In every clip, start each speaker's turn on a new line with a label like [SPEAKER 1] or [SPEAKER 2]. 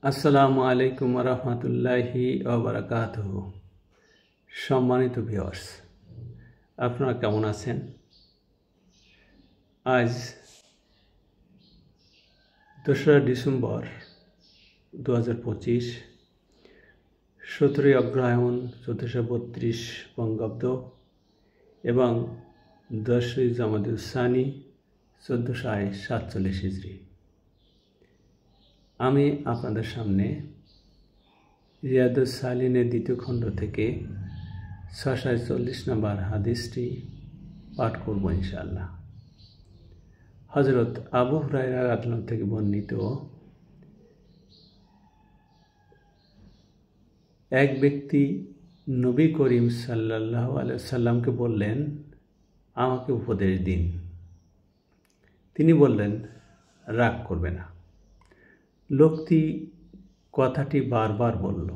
[SPEAKER 1] আসসালামু আলাইকুম রহমতুল্লাহি ওয়া সম্মানিত ভিউয়ার্স, আপনারা কেমন আছেন? আজ 2রা ডিসেম্বর 2025, 17 অগ্রহায়ণ 1432 বঙ্গাব্দ এবং 10ই জামাদুল সানি 1447 হিজরি। আমি আপনাদের সামনে রিয়াদুস সালিনের 2য় খণ্ড থেকে 640 নম্বর হাদিসটি পাঠ করব ইনশাআল্লাহ। হযরত আবু হুরায়রা রাদিয়াল্লাহু থেকে বর্ণিত, এক ব্যক্তি নবী করিম সাল্লাল্লাহু আলাইহি সাল্লামকে বললেন, আমাকে উপদেশ দিন। তিনি বললেন, রাগ করবে না। লোকটি কথাটি বারবার বলল।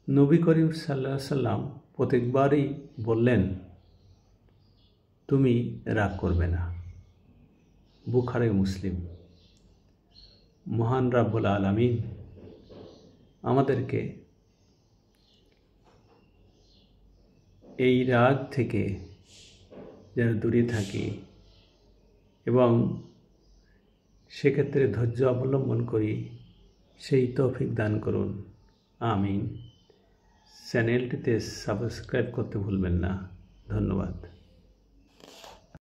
[SPEAKER 1] নবী করিম সাল্লাল্লাহু আলাইহি সাল্লাম প্রত্যেকবারই বললেন, তুমি রাগ করবে না। বুখারী মুসলিম। মহান রাব্বুল আলামিন আমাদেরকে এই রাগ থেকে যেন দূরে থাকি এবং সেক্ষেত্রে ধৈর্য অবলম্বন করি, সেই তৌফিক দান করুন। আমিন। চ্যানেলটিতে সাবস্ক্রাইব করতে ভুলবেন না। ধন্যবাদ।